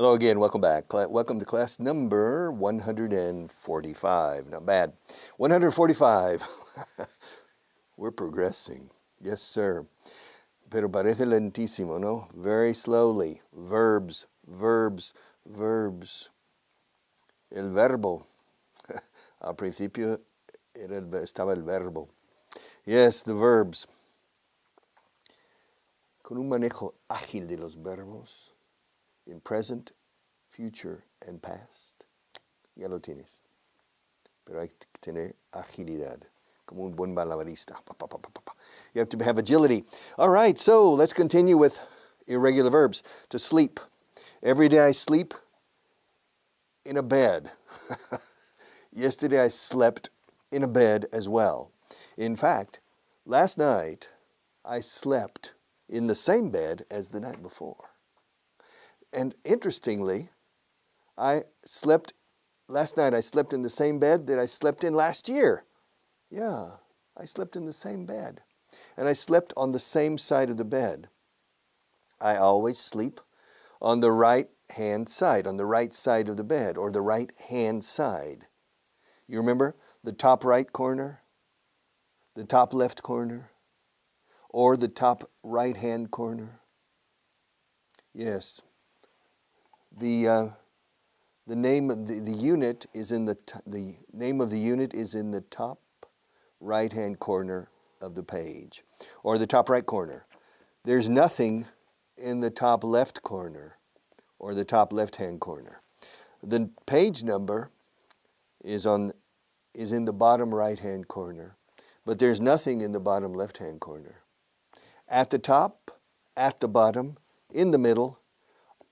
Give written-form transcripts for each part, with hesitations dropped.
Hello again, welcome back. Welcome to class number 145. Not bad. 145. We're progressing. Yes, sir. Pero parece lentísimo, no? Very slowly. Verbs, verbs, verbs. El verbo. Al principio estaba el verbo. Yes, the verbs. Con un manejo ágil de los verbos. In present, future, and past. Ya lo tienes. Pero hay que tener agilidad. Como un buen malabarista. You have to have agility. All right, so let's continue with irregular verbs. To sleep. Every day I sleep in a bed. Yesterday I slept in a bed as well. In fact, last night I slept in the same bed as the night before. And interestingly, last night I slept in the same bed that I slept in last year. Yeah, I slept in the same bed. And I slept on the same side of the bed. I always sleep on the right-hand side, on the right side of the bed, or the right-hand side. You remember the top right corner, the top left corner, or the top right-hand corner? Yes. The name of the unit is in the name of the unit is in the top right-hand corner of the page, or the top right corner. There's nothing in the top left corner or the top left-hand corner. The page number is in the bottom right-hand corner, but there's nothing in the bottom left-hand corner. At the top, at the bottom, in the middle,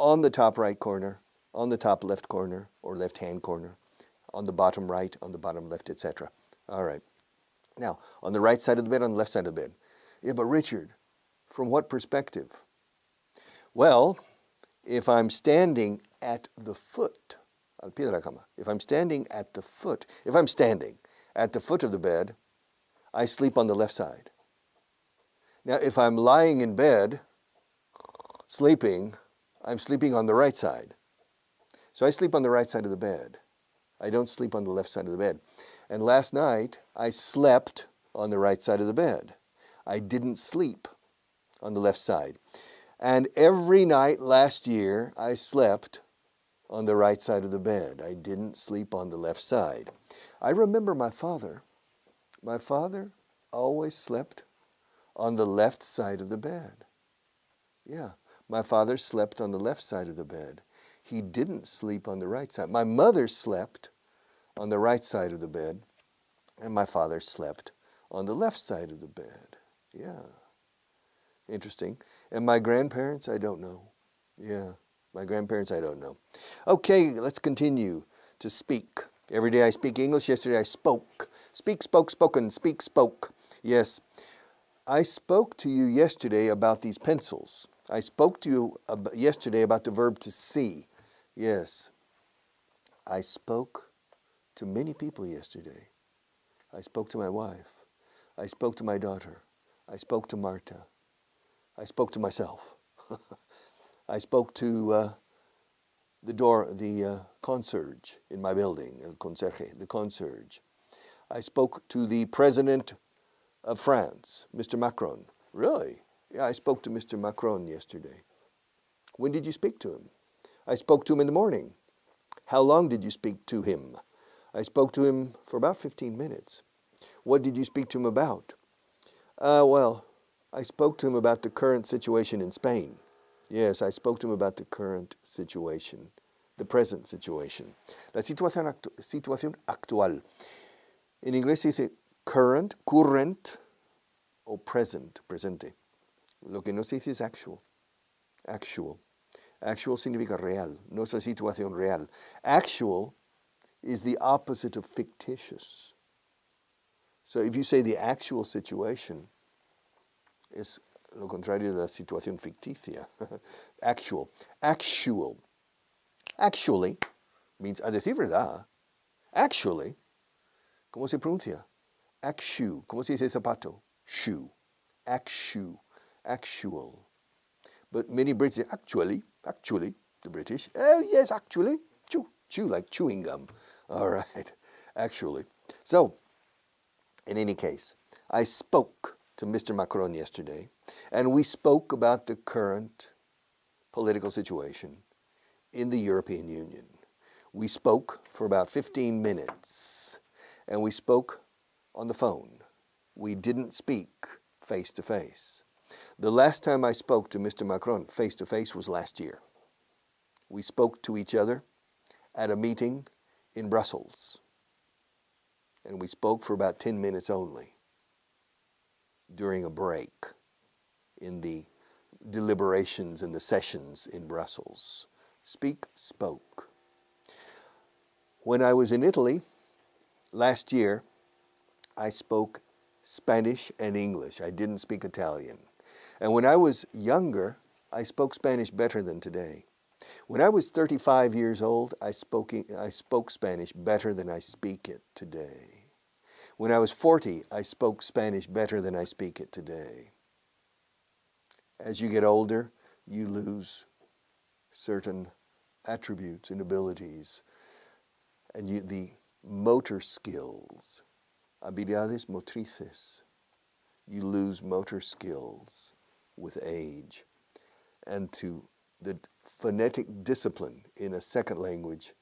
on the top right corner, on the top left corner or left-hand corner, on the bottom right, on the bottom left, etc. All right. Now, on the right side of the bed, on the left side of the bed. Yeah, but Richard, from what perspective? Well, if I'm standing at the foot, al pie de la cama, if I'm standing at the foot of the bed, I sleep on the left side. Now, if I'm lying in bed, sleeping, I'm sleeping on the right side. So I sleep on the right side of the bed. I don't sleep on the left side of the bed. And last night, I slept on the right side of the bed. I didn't sleep on the left side. And every night last year, I slept on the right side of the bed. I didn't sleep on the left side. I remember my father. My father always slept on the left side of the bed. Yeah, my father slept on the left side of the bed. He didn't sleep on the right side. My mother slept on the right side of the bed, and my father slept on the left side of the bed. Yeah, interesting. And my grandparents, I don't know. Yeah, my grandparents, I don't know. Okay, let's continue to speak. Every day I speak English. Yesterday I spoke. Speak, spoke, spoken, speak, spoke. Yes, I spoke to you yesterday about these pencils. I spoke to you yesterday about the verb to see. Yes, I spoke to many people yesterday. I spoke to my wife. I spoke to my daughter. I spoke to Marta. I spoke to myself. I spoke to the concierge in my building, el conserje, the concierge. I spoke to the president of France, Mr. Macron. Really? Yeah, I spoke to Mr. Macron yesterday. When did you speak to him? I spoke to him in the morning. How long did you speak to him? I spoke to him for about 15 minutes. What did you speak to him about? Well, I spoke to him about the current situation in Spain. Yes, I spoke to him about the current situation, the present situation. La situación actual. En inglés se dice current, o present, presente. Lo que no se dice es actual. Actual. Actual significa real, no es la situación real. Actual is the opposite of fictitious. So if you say the actual situation, es lo contrario de la situación ficticia. Actual. Actual. Actually means, a decir verdad, actually, ¿cómo se pronuncia? Actu. ¿Cómo se dice zapato? Shoe. Actu. Actual. But many Brits say actually. The British, oh yes, actually, chew like chewing gum. All right, actually. So, in any case, I spoke to Mr. Macron yesterday, and we spoke about the current political situation in the European Union. We spoke for about 15 minutes, and we spoke on the phone. We didn't speak face to face. The last time I spoke to Mr. Macron face to face was last year. We spoke to each other at a meeting in Brussels, and we spoke for about 10 minutes only during a break in the deliberations and the sessions in Brussels. Spoke. When I was in Italy last year, I spoke Spanish and English. I didn't speak Italian. And when I was younger, I spoke Spanish better than today. When I was 35 years old, I spoke Spanish better than I speak it today. When I was 40, I spoke Spanish better than I speak it today. As you get older, you lose certain attributes and abilities, and the motor skills, habilidades motrices. You lose motor skills with age, and the phonetic discipline in a second language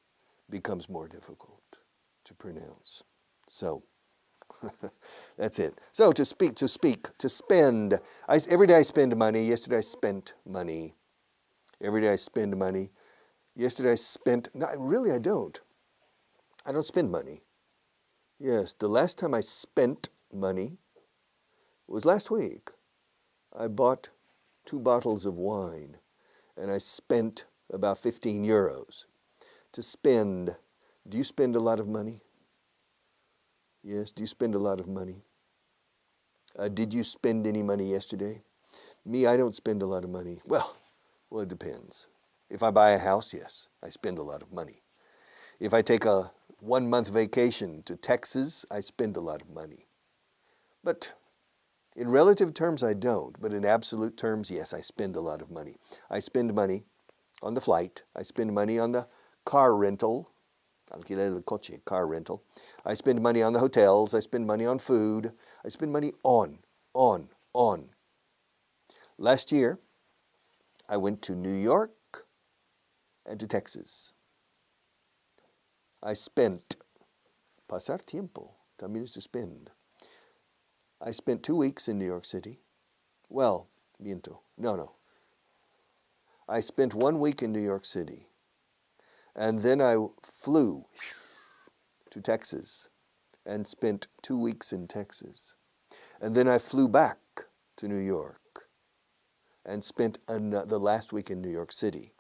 becomes more difficult to pronounce. So that's it. So to spend. Every day I spend money. Yesterday I spent money. Every day I spend money. Yesterday I spent, no, really I don't. I don't spend money. Yes, the last time I spent money was last week. I bought 2 bottles of wine, and I spent about 15 euros. To spend, do you spend a lot of money? Yes, do you spend a lot of money? Did you spend any money yesterday? Me, I don't spend a lot of money. Well, it depends. If I buy a house, yes, I spend a lot of money. If I take a 1-month vacation to Texas, I spend a lot of money. But in relative terms, I don't. But in absolute terms, yes, I spend a lot of money. I spend money on the flight. I spend money on the car rental. Alquiler del coche, car rental. I spend money on the hotels. I spend money on food. I spend money on. Last year, I went to New York and to Texas. I spent, pasar tiempo, también es to spend. I spent 2 weeks in New York City. Well, miento, no. I spent 1 week in New York City, and then I flew to Texas and spent 2 weeks in Texas. And then I flew back to New York and spent the last week in New York City.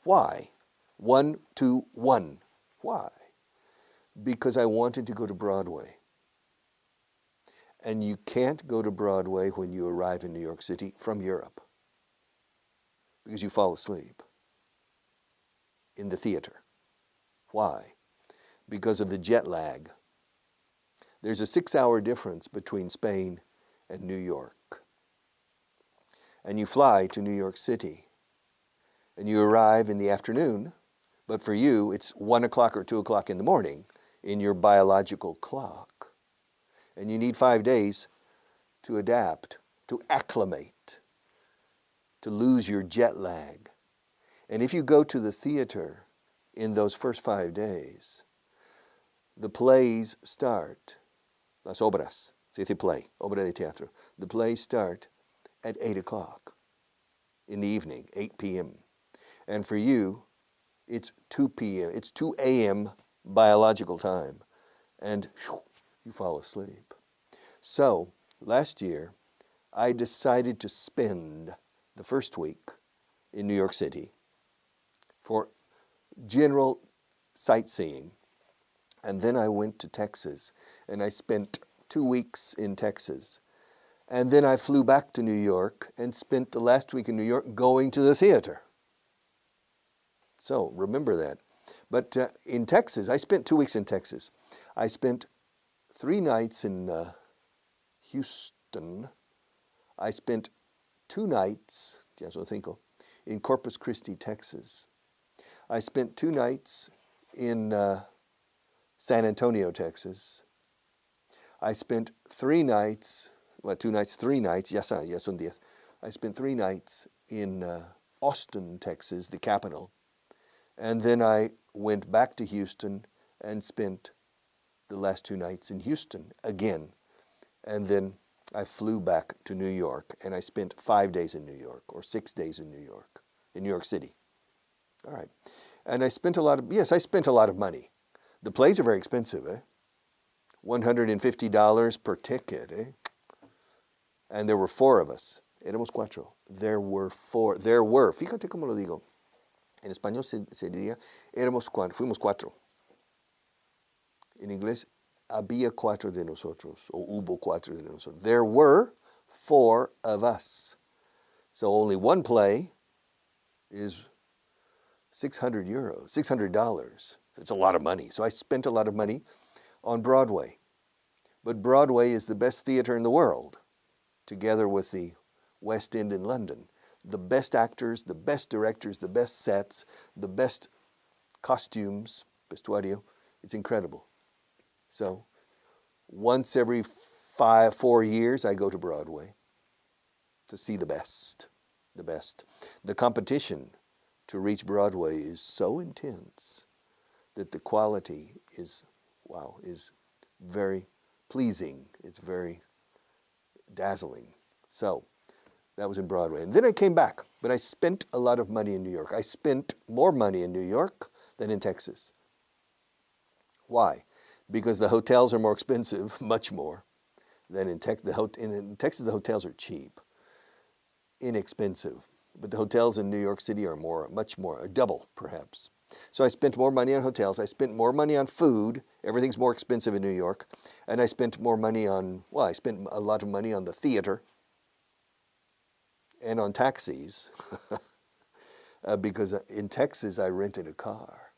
Why? 1, 2, 1. Why? Because I wanted to go to Broadway. And you can't go to Broadway when you arrive in New York City from Europe, because you fall asleep in the theater. Why? Because of the jet lag. There's a 6-hour difference between Spain and New York. And you fly to New York City, and you arrive in the afternoon, but for you it's 1 o'clock or 2 o'clock in the morning in your biological clock. And you need 5 days to adapt, to acclimate, to lose your jet lag. And if you go to the theater in those first 5 days, the plays start, las obras, se dice play, obra de teatro. The plays start at 8 o'clock in the evening, 8 p.m. And for you, it's 2 p.m., it's 2 a.m. biological time. And you fall asleep. So, last year, I decided to spend the first week in New York City for general sightseeing. And then I went to Texas, and I spent 2 weeks in Texas. And then I flew back to New York and spent the last week in New York going to the theater. So, remember that. But in Texas, I spent 2 weeks in Texas. I spent 3 nights in Houston. I spent 2 nights, ya son 5, in Corpus Christi, Texas. I spent 2 nights in San Antonio, Texas. I spent 3 nights, well, 2 nights, 3 nights, ya son 10. I spent 3 nights in Austin, Texas, the capital. And then I went back to Houston and spent the last 2 nights in Houston again. And then I flew back to New York, and I spent 5 days in New York, or 6 days in New York City. All right. And I spent a lot of money. The plays are very expensive, eh? $150 per ticket, eh? And there were 4 of us. Éramos 4. There were 4. There were. Fíjate cómo lo digo. En español se diría, éramos 4. Fuimos 4. En inglés, había 4 de nosotros, o hubo 4 de nosotros. There were 4 of us. So only one play is €600, $600. It's a lot of money. So I spent a lot of money on Broadway. But Broadway is the best theater in the world, together with the West End in London. The best actors, the best directors, the best sets, the best costumes, vestuario. It's incredible. So once every 4 years, I go to Broadway to see the best, the best. The competition to reach Broadway is so intense that the quality is, wow, is very pleasing. It's very dazzling. So that was in Broadway. And then I came back, but I spent a lot of money in New York. I spent more money in New York than in Texas. Why? Because the hotels are more expensive, much more, than in Texas. In Texas, the hotels are cheap, inexpensive. But the hotels in New York City are much more, double perhaps. So I spent more money on hotels. I spent more money on food. Everything's more expensive in New York. And I spent more money on, well, I spent a lot of money on the theater and on taxis because in Texas I rented a car.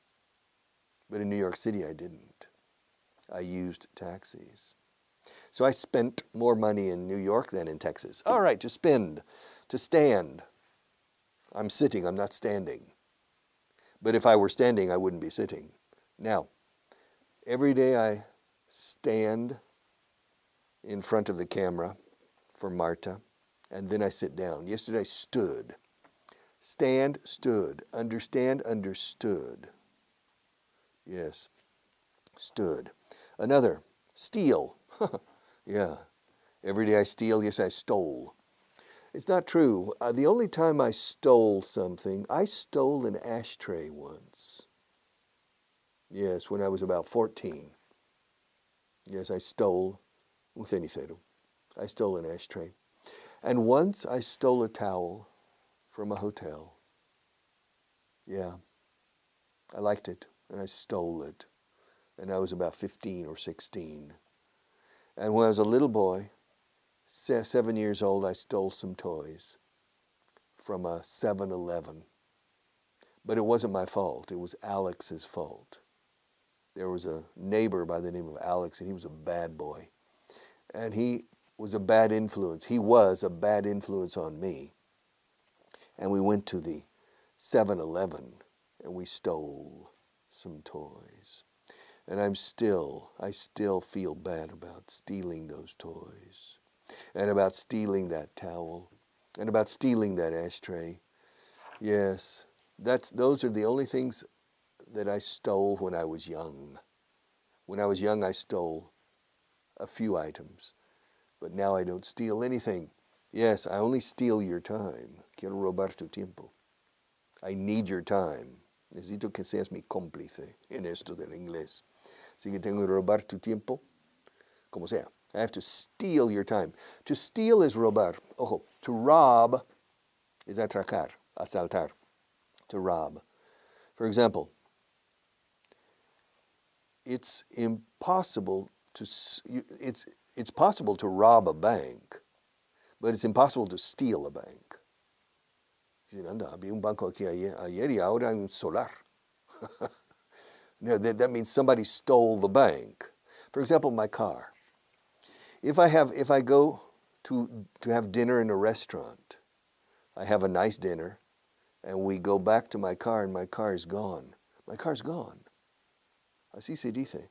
But in New York City I didn't. I used taxis. So I spent more money in New York than in Texas. All right, to spend, to stand. I'm sitting, I'm not standing. But if I were standing, I wouldn't be sitting. Now, every day I stand in front of the camera for Marta, and then I sit down. Yesterday I stood. Stand, stood. Understand, understood. Yes, stood. Another, steal. Yeah, every day I steal. Yes, I stole. It's not true. The only time I stole something, I stole an ashtray once. Yes, when I was about 14. Yes, I stole un cenicero. I stole an ashtray. And once I stole a towel from a hotel. Yeah, I liked it, and I stole it. And I was about 15 or 16. And when I was a little boy, 7 years old, I stole some toys from a 7-Eleven. But it wasn't my fault. It was Alex's fault. There was a neighbor by the name of Alex, and he was a bad boy. And he was a bad influence. He was a bad influence on me. And we went to the 7-Eleven, and we stole some toys. And I still feel bad about stealing those toys. And about stealing that towel. And about stealing that ashtray. Yes, those are the only things that I stole when I was young. When I was young, I stole a few items. But now I don't steal anything. Yes, I only steal your time. Quiero robar tu tiempo. I need your time. Necesito que seas mi cómplice en esto del inglés. Así que tengo que robar tu tiempo, como sea. I have to steal your time. To steal is robar. Ojo, to rob is atracar, asaltar, to rob. For example, it's impossible it's possible to rob a bank, but it's impossible to steal a bank. Anda, había un banco aquí ayer y ahora hay un solar. No, that means somebody stole the bank. For example, my car. If I go to have dinner in a restaurant, I have a nice dinner, And we go back to my car and my car is gone. My car's gone. Así se dice.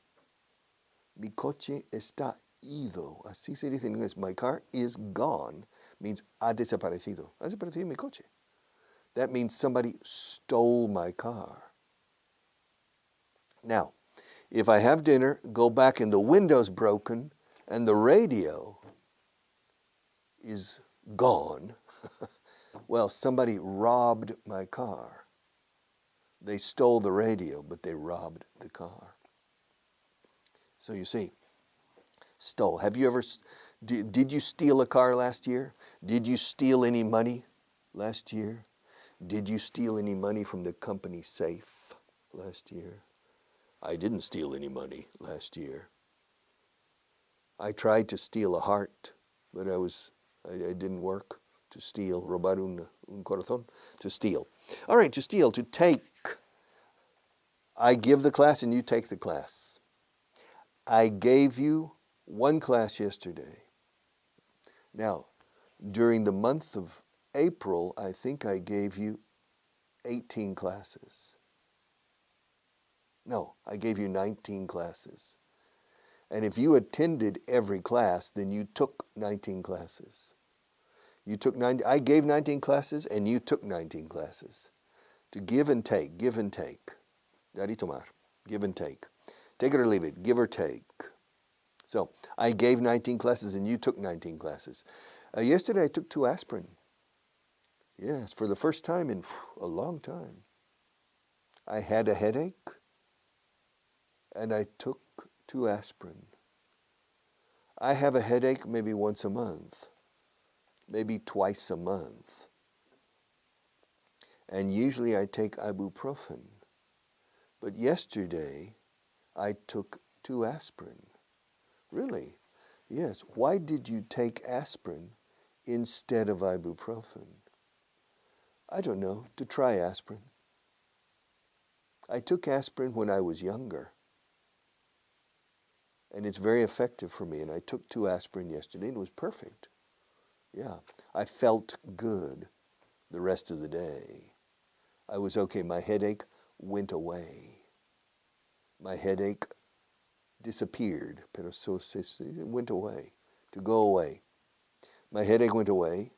Mi coche está ido. Así se dice en inglés. My car is gone means ha desaparecido. Ha desaparecido mi coche. That means somebody stole my car. Now, if I have dinner, go back and the window's broken and the radio is gone, well, somebody robbed my car. They stole the radio, but they robbed the car. So you see, stole. Have you ever, did you steal a car last year? Did you steal any money last year? Did you steal any money from the company safe last year? I didn't steal any money last year. I tried to steal a heart, but it didn't work. To steal, robar un corazón, to steal. All right, to steal, to take. I give the class and you take the class. I gave you one class yesterday. Now, during the month of April, I think I gave you 18 classes. No, I gave you 19 classes. And if you attended every class, then you took 19 classes. I gave 19 classes and you took 19 classes. To give and take, give and take. Dar y tomar, give and take. Take it or leave it, give or take. So, I gave 19 classes and you took 19 classes. Yesterday I took 2 aspirin. Yes, for the first time in a long time. I had a headache and I took 2 aspirin. I have a headache maybe once a month, maybe twice a month. And usually I take ibuprofen. But yesterday I took 2 aspirin. Really? Yes. Why did you take aspirin instead of ibuprofen? I don't know, to try aspirin. I took aspirin when I was younger. And it's very effective for me. And I took 2 aspirin yesterday and it was perfect. Yeah. I felt good the rest of the day. I was okay. My headache went away. My headache disappeared. Pero it went away. To go away. My headache went away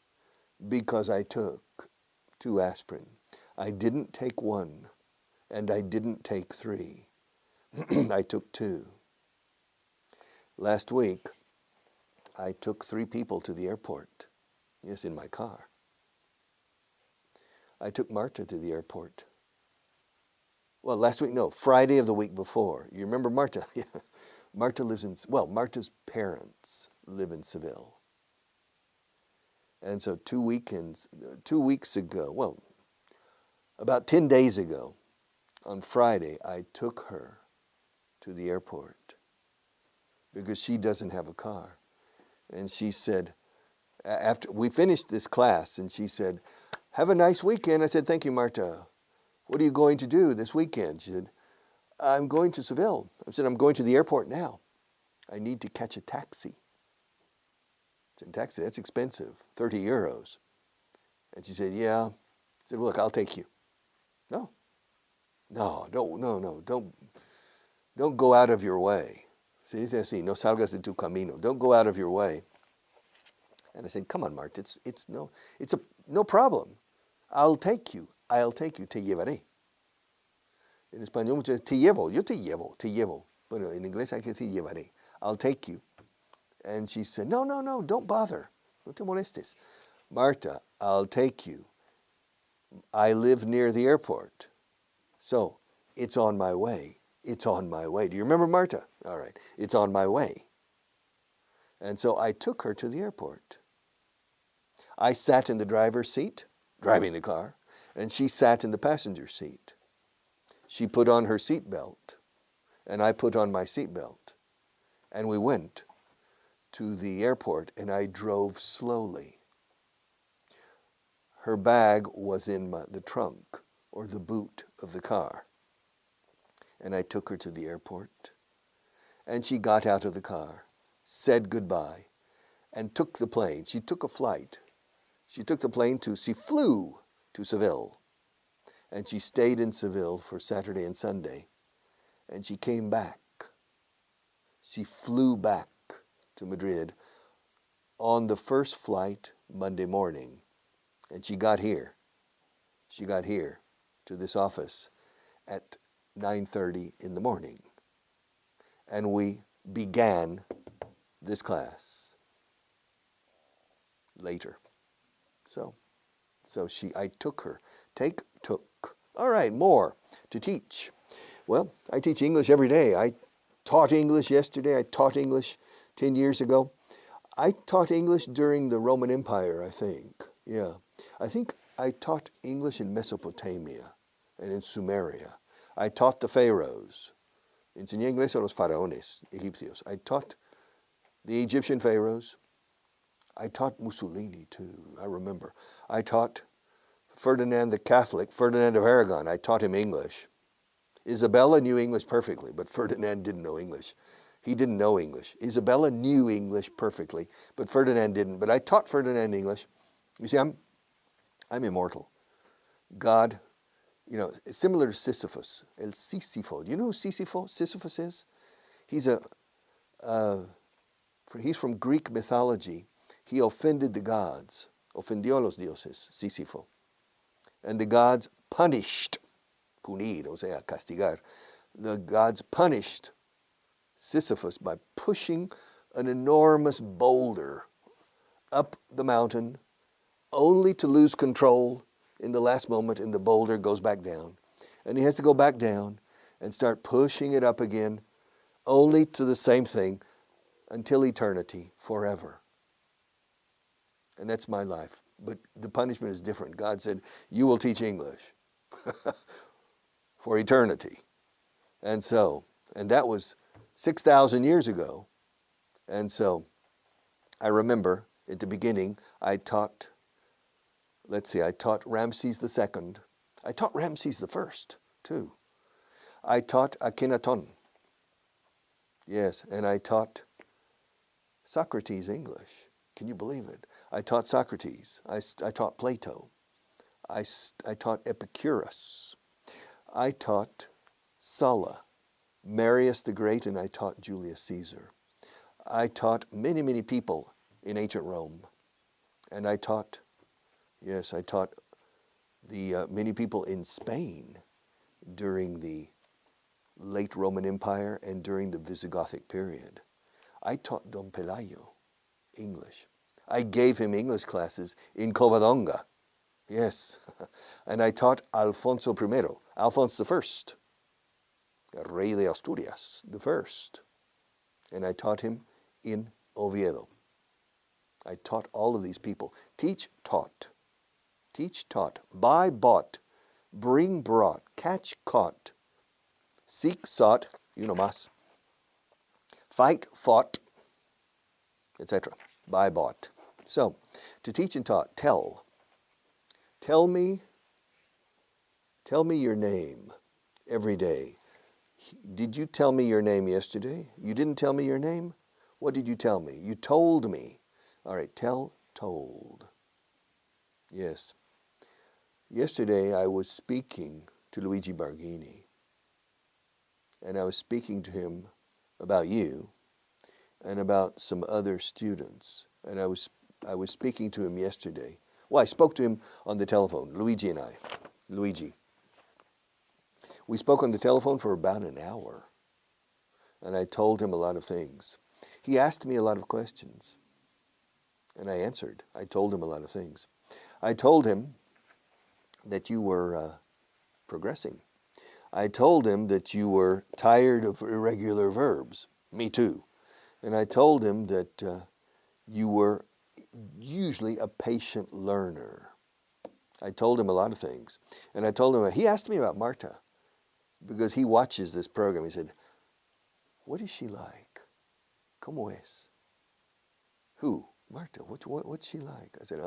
because I took 2 aspirin. I didn't take 1 and I didn't take 3. I took 2. Last week, I took 3 people to the airport. Yes, in my car. I took Marta to the airport. Well, last week, no, Friday of the week before. You remember Marta? Yeah. Marta lives in, well, Marta's parents live in Seville. And so 2 weeks ago, well, about 10 days ago, on Friday, I took her to the airport because she doesn't have a car. And she said, after we finished this class, and she said, have a nice weekend. I said, thank you, Marta. What are you going to do this weekend? She said, I'm going to Seville. I said, I'm going to the airport now. I need to catch a taxi. I said, taxi, that's expensive, 30 euros. And she said, yeah. I said, well, look, I'll take you. No, don't go out of your way. Se dice así, no salgas de tu camino. Don't go out of your way. And I said, come on, Marta, it's no problem. I'll take you, te llevaré. En español muchas veces, te llevo, yo te llevo. Bueno, en inglés hay que decir llevaré. I'll take you. And she said, no, don't bother. No te molestes. Marta, I'll take you. I live near the airport. So, it's on my way. It's on my way. Do you remember Marta? All right. It's on my way. And so I took her to the airport. I sat in the driver's seat, driving the car, and she sat in the passenger seat. She put on her seatbelt, and I put on my seatbelt. And we went to the airport, and I drove slowly. Her bag was in the trunk or the boot of the car. And I took her to the airport. And she got out of the car, said goodbye, and took the plane. She took a flight. She flew to Seville. And she stayed in Seville for Saturday and Sunday. And she came back. She flew back to Madrid on the first flight Monday morning. And she got here. She got here to this office at 9:30 in the morning. And we began this class later. So I took her. Took. All right, more to teach. Well, I teach English every day. I taught English yesterday. I taught English 10 years ago. I taught English during the Roman Empire, I think. Yeah. I think I taught English in Mesopotamia and in Sumeria. I taught the pharaohs. Enseñé inglés a los faraones egipcios. I taught the Egyptian pharaohs. I taught Mussolini too, I remember. I taught Ferdinand the Catholic, Ferdinand of Aragon. I taught him English. Isabella knew English perfectly, but Ferdinand didn't know English. He didn't know English. Isabella knew English perfectly, but Ferdinand didn't. But I taught Ferdinand English. You see, I'm immortal. God, you know, similar to Sisyphus, El Sísifo. Do you know who Sisyphus is? He's from Greek mythology. He offended the gods. Ofendió a los dioses, Sísifo. And the gods punished, punir, o sea, castigar. The gods punished Sisyphus by pushing an enormous boulder up the mountain, only to lose control in the last moment, and the boulder goes back down. And he has to go back down and start pushing it up again, only to the same thing until eternity, forever. And that's my life. But the punishment is different. God said, you will teach English for eternity. And that was 6,000 years ago. And so I remember at the beginning, I taught Ramses II. I taught Ramses I too. I taught Akhenaton. Yes, and I taught Socrates English. Can you believe it? I taught Socrates. I taught Plato. I taught Epicurus. I taught Sulla, Marius the Great, and I taught Julius Caesar. I taught many, many people in ancient Rome. And I taught the many people in Spain during the late Roman Empire and during the Visigothic period. I taught Don Pelayo English. I gave him English classes in Covadonga. Yes. And I taught Alfonso I, Rey de Asturias, the first. And I taught him in Oviedo. I taught all of these people. Teach, taught. Teach, taught. Buy, bought. Bring, brought. Catch, caught. Seek, sought. You know más. Fight, fought, etc. Buy, bought. So, to teach and taught, tell. Tell me your name every day. Did you tell me your name yesterday? You didn't tell me your name? What did you tell me? You told me. All right, tell, told. Yes. Yesterday I was speaking to Luigi Barghini, and I was speaking to him about you and about some other students. And I was speaking to him yesterday. Well, I spoke to him on the telephone, Luigi and I. Luigi. We spoke on the telephone for about an hour, and I told him a lot of things. He asked me a lot of questions, and I answered. I told him a lot of things. I told him that you were progressing. I told him that you were tired of irregular verbs. Me too. And I told him that you were usually a patient learner. I told him a lot of things. And I told him, he asked me about Marta, because he watches this program. He said, what is she like? ¿Cómo es? Who? Marta. What's she like? I said,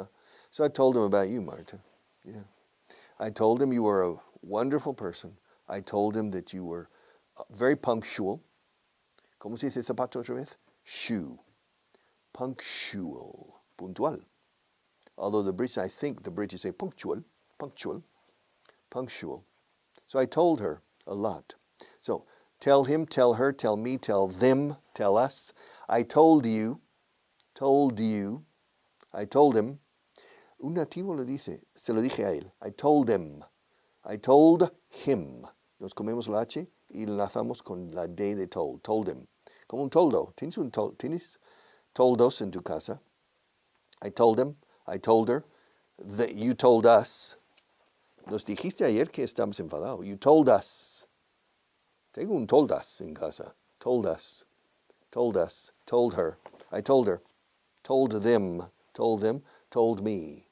So I told him about you, Marta. Yeah. I told him you were a wonderful person. I told him that you were very punctual. ¿Cómo se dice zapato otra vez? Shoe. Punctual. Puntual. Although I think the British say punctual. punctual. So I told her a lot. So tell him, tell her, tell me, tell them, tell us. I told you, I told him. Un nativo lo dice, se lo dije a él. I told him, I told him. Nos comemos la H y enlazamos con la D de told him. Como un toldo. ¿Tienes toldos en tu casa? I told him, I told her, that you told us. Nos dijiste ayer que estamos enfadados. You told us. Tengo un told us en casa. Told us, told her. I told her, told them, told me,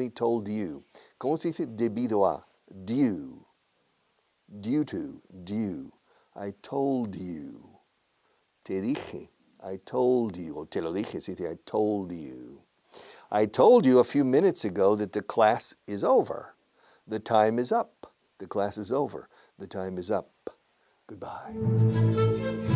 told you. ¿Cómo se dice debido a? Due, due to, due. I told you. Te dije, I told you. O te lo dije, se dice I told you. I told you a few minutes ago that the class is over. The time is up. The class is over. The time is up. Goodbye.